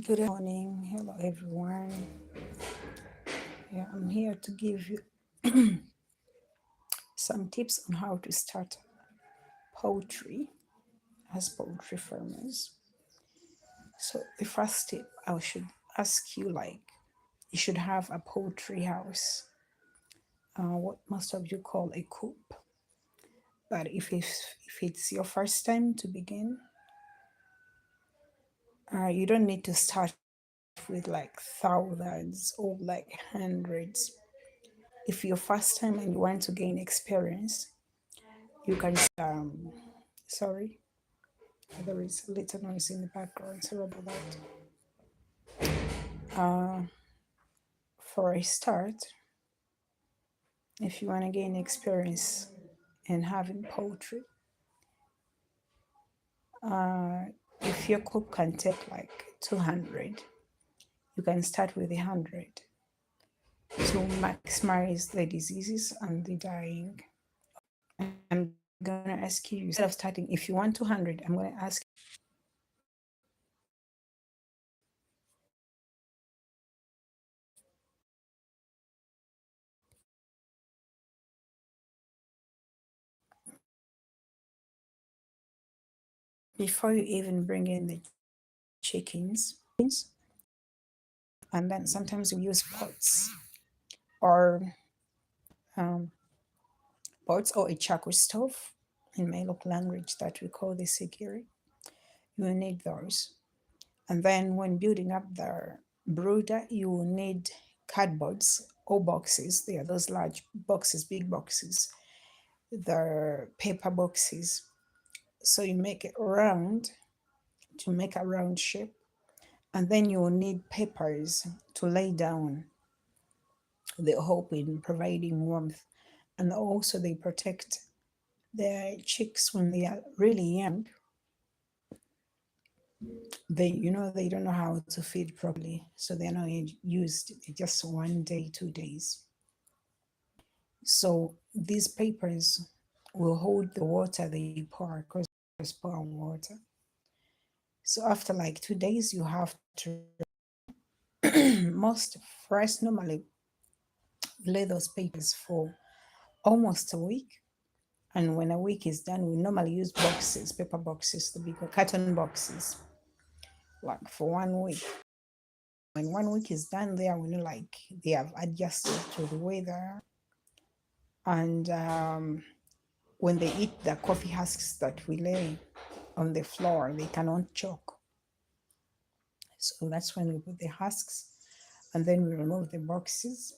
Good morning. Hello, everyone. Yeah, I'm here to give you some tips on how to start poultry as poultry farmers. So, the first tip I should ask you you should have a poultry house, what most of you call a coop. But if it's your first time to begin, you don't need to start with like thousands or like hundreds. If you're first time and you want to gain experience, you can sorry, there is a little noise in the background. Sorry about that. For a start, if you want to gain experience in having poultry, if your coop can take like 200, you can start with 100 to maximize the diseases and the dying. I'm gonna ask you, instead of starting, if you want 200, I'm gonna ask before you even bring in the chickens, and then sometimes we use or um, pots or a charcoal stove in my local language that we call the sigiri. You will need those. And then when building up the brooder, you will need cardboards or boxes. They are those large boxes, big boxes, the paper boxes. So you make it round to make a round shape. And then you will need papers to lay down the hope in providing warmth. And also they protect their chicks when they are really young. They don't know how to feed properly, so they're not used just 1 day, 2 days. So these papers will hold the water they pour, because pour on water. So after like 2 days, you have to most first normally lay those papers for almost a week. And when a week is done, we normally use boxes, paper boxes, the bigger carton boxes, like for 1 week. When 1 week is done, there we know like they have adjusted to the weather, and when they eat the coffee husks that we lay on the floor, they cannot choke. So that's when we put the husks, and then we remove the boxes.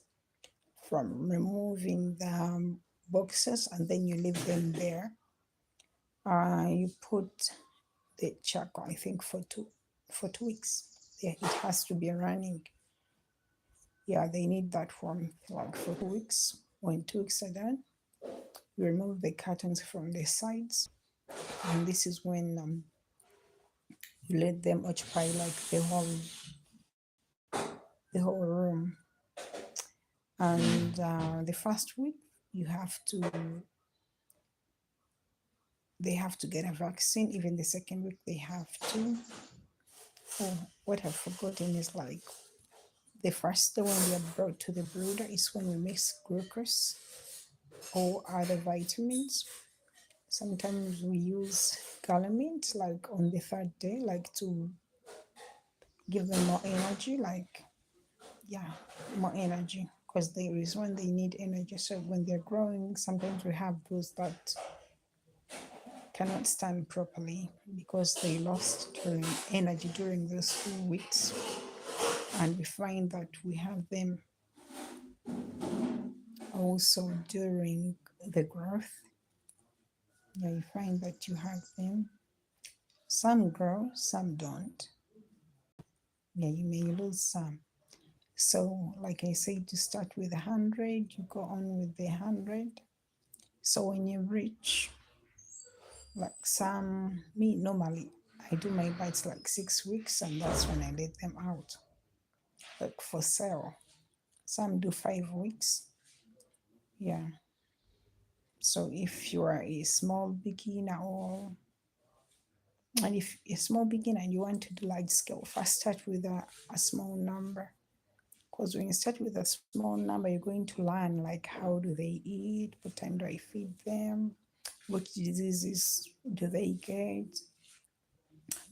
From removing the boxes, and then you leave them there. You put the charcoal, I think, for 2 weeks. Yeah, it has to be running. Yeah, they need that for like for 2 weeks. When 2 weeks are done, you remove the curtains from the sides, and this is when you let them occupy like the whole room. And the first week, you have to they have to get a vaccine. Even the second week, they have to. Oh, what I've forgotten is like the first day when they are brought to the brooder is when we mix glucose or other vitamins. Sometimes we use calamine, like on the third day, like to give them more energy, like, yeah, more energy, because there is when they need energy. So when they're growing, sometimes we have those that cannot stand properly because they lost during energy during those 2 weeks. And we find that we have them also during the growth. Yeah, you find that you have them. Some grow, some don't. Yeah, you may lose some. So, like I said, to start with 100, you go on with the 100. So when you reach like me normally, I do my bites like 6 weeks, and that's when I let them out, like for sale. Some do 5 weeks. Yeah. So if you are a small beginner or And if you're a small beginner and you want to do large scale, first start with a small number. Because when you start with a small number, you're going to learn like how do they eat, what time do I feed them, what diseases do they get.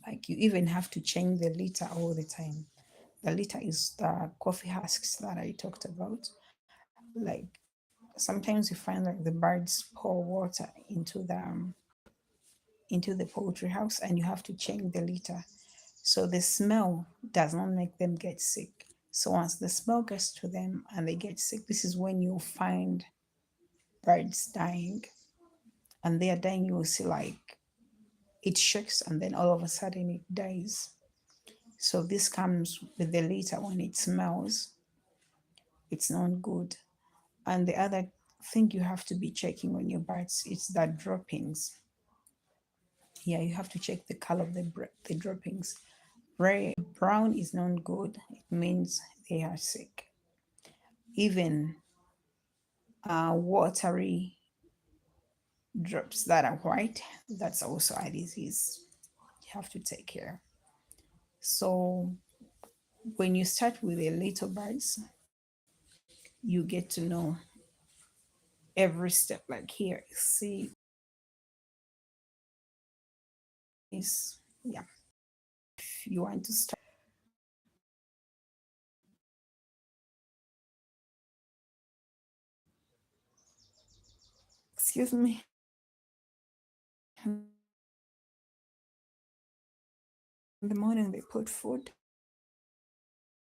Like you even have to change the litter all the time. The litter is the coffee husks that I talked about. Like sometimes you find like the birds pour water into the poultry house and you have to change the litter. So the smell does not make them get sick. So once the smell gets to them and they get sick, this is when you'll find birds dying. And they are dying, you will see like it shakes and then all of a sudden it dies. So this comes with the litter when it smells, it's not good. And the other thing you have to be checking on your birds, it's the droppings. Yeah, you have to check the color of the droppings. Red, brown is not good. It means they are sick. Even watery drops that are white, that's also a disease you have to take care. So when you start with the little birds, you get to know every step. Like here, see is yeah. If you want to start, excuse me. In the morning they put food.